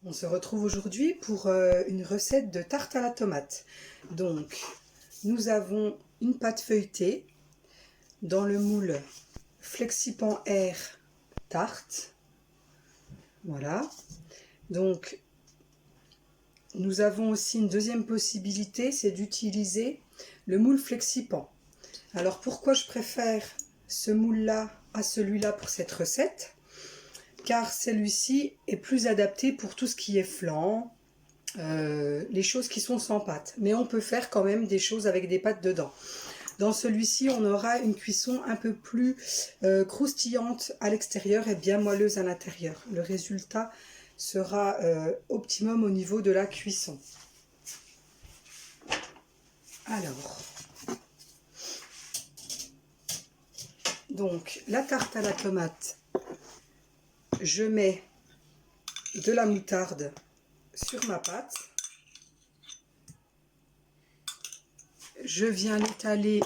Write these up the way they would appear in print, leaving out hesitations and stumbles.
On se retrouve aujourd'hui pour une recette de tarte à la tomate. Donc, nous avons une pâte feuilletée dans le moule Flexipan Air tarte. Voilà. Donc, nous avons aussi une deuxième possibilité, c'est d'utiliser le moule Flexipan. Alors, pourquoi je préfère ce moule-là à celui-là pour cette recette ? Car celui-ci est plus adapté pour tout ce qui est flan, les choses qui sont sans pâte. Mais on peut faire quand même des choses avec des pâtes dedans. Dans celui-ci, on aura une cuisson un peu plus croustillante à l'extérieur et bien moelleuse à l'intérieur. Le résultat sera optimum au niveau de la cuisson. Alors, donc la tarte à la tomate, je mets de la moutarde sur ma pâte. Je viens l'étaler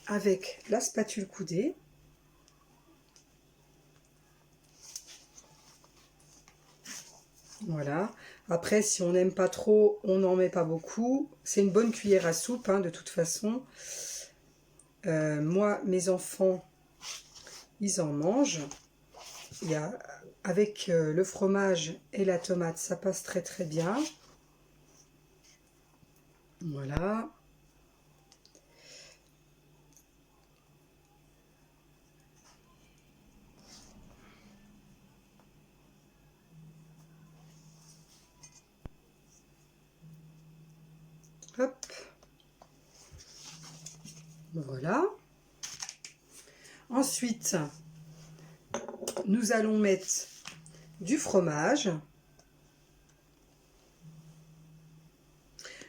avec la spatule coudée. Voilà. Après, si on n'aime pas trop, on n'en met pas beaucoup. C'est une bonne cuillère à soupe, hein, de toute façon. Moi, mes enfants, ils en mangent. Avec le fromage et la tomate, ça passe très très bien. Voilà. Hop. Voilà. Ensuite, nous allons mettre du fromage.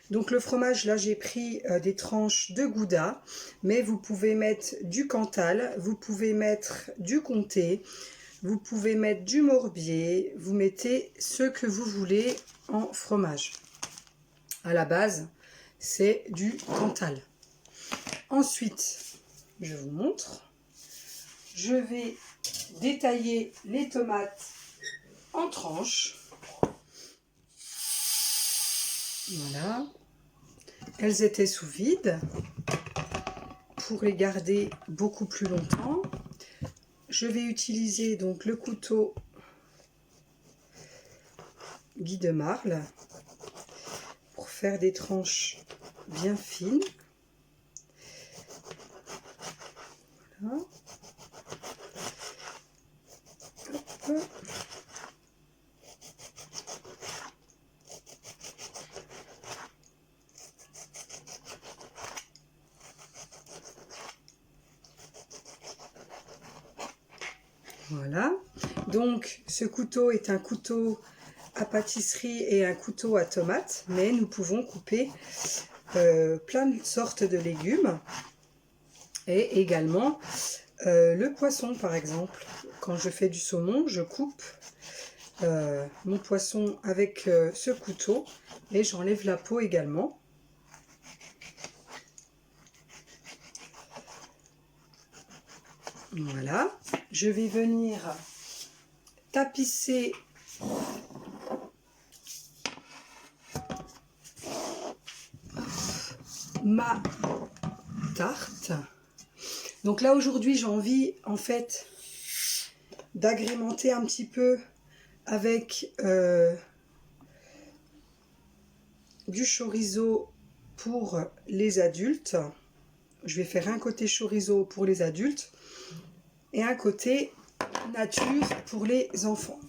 Donc le fromage, là j'ai pris des tranches de Gouda, mais vous pouvez mettre du Cantal, vous pouvez mettre du Comté, vous pouvez mettre du Morbier, vous mettez ce que vous voulez en fromage. À la base, c'est du Cantal. Ensuite, je vous montre, je vais détailler les tomates en tranches. Voilà. Elles étaient sous vide pour les garder beaucoup plus longtemps. Je vais utiliser donc le couteau Guy de Marle pour faire des tranches bien fines. Voilà. Hop. Voilà, donc ce couteau est un couteau à pâtisserie et un couteau à tomate, mais nous pouvons couper plein de sortes de légumes et également le poisson par exemple. Quand je fais du saumon, je coupe mon poisson avec ce couteau et j'enlève la peau également. Voilà, je vais venir tapisser ma tarte. Donc là aujourd'hui j'ai envie en fait d'agrémenter un petit peu avec du chorizo pour les adultes. Je vais faire un côté chorizo pour les adultes et un côté nature pour les enfants.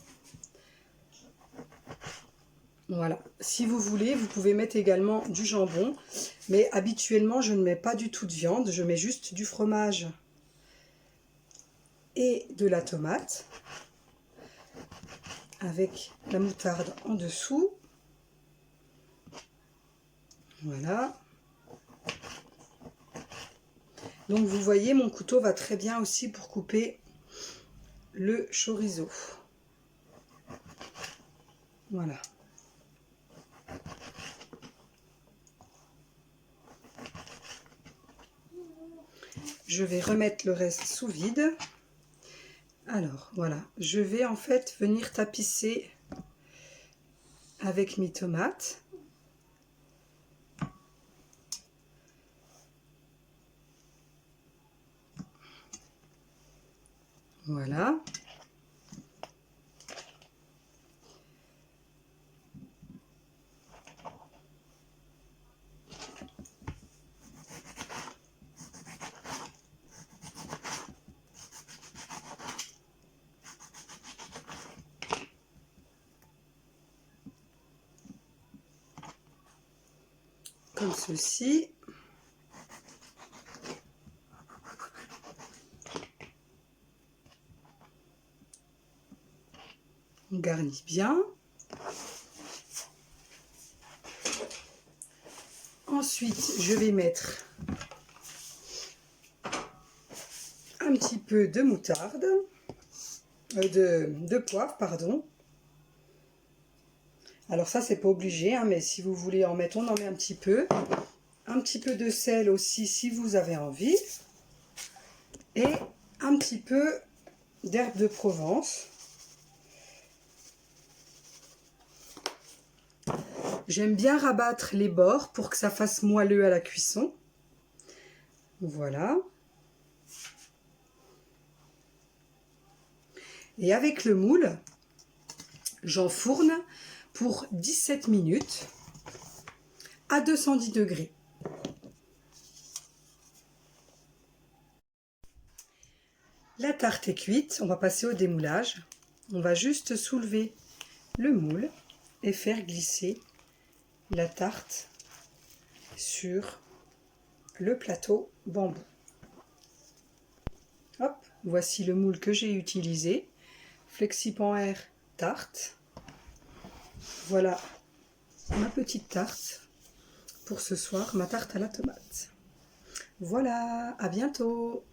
Voilà, si vous voulez, vous pouvez mettre également du jambon, mais habituellement je ne mets pas du tout de viande, je mets juste du fromage et de la tomate avec la moutarde en dessous. Voilà. Donc vous voyez, mon couteau va très bien aussi pour couper le chorizo. Voilà. Je vais remettre le reste sous vide. Alors, voilà. Je vais en fait venir tapisser avec mes tomates. Voilà. Comme ceci. On garnit bien. Ensuite, je vais mettre un petit peu de moutarde, de poivre, pardon. Alors ça, c'est pas obligé, hein, mais si vous voulez en mettre, on en met un petit peu. Un petit peu de sel aussi, si vous avez envie. Et un petit peu d'herbe de Provence. J'aime bien rabattre les bords pour que ça fasse moelleux à la cuisson. Voilà. Et avec le moule, j'enfourne pour 17 minutes à 210 degrés. La tarte est cuite, on va passer au démoulage. On va juste soulever le moule et faire glisser la tarte sur le plateau bambou. Hop, voici le moule que j'ai utilisé. Flexipan Air tarte. Voilà ma petite tarte pour ce soir, ma tarte à la tomate. Voilà, à bientôt!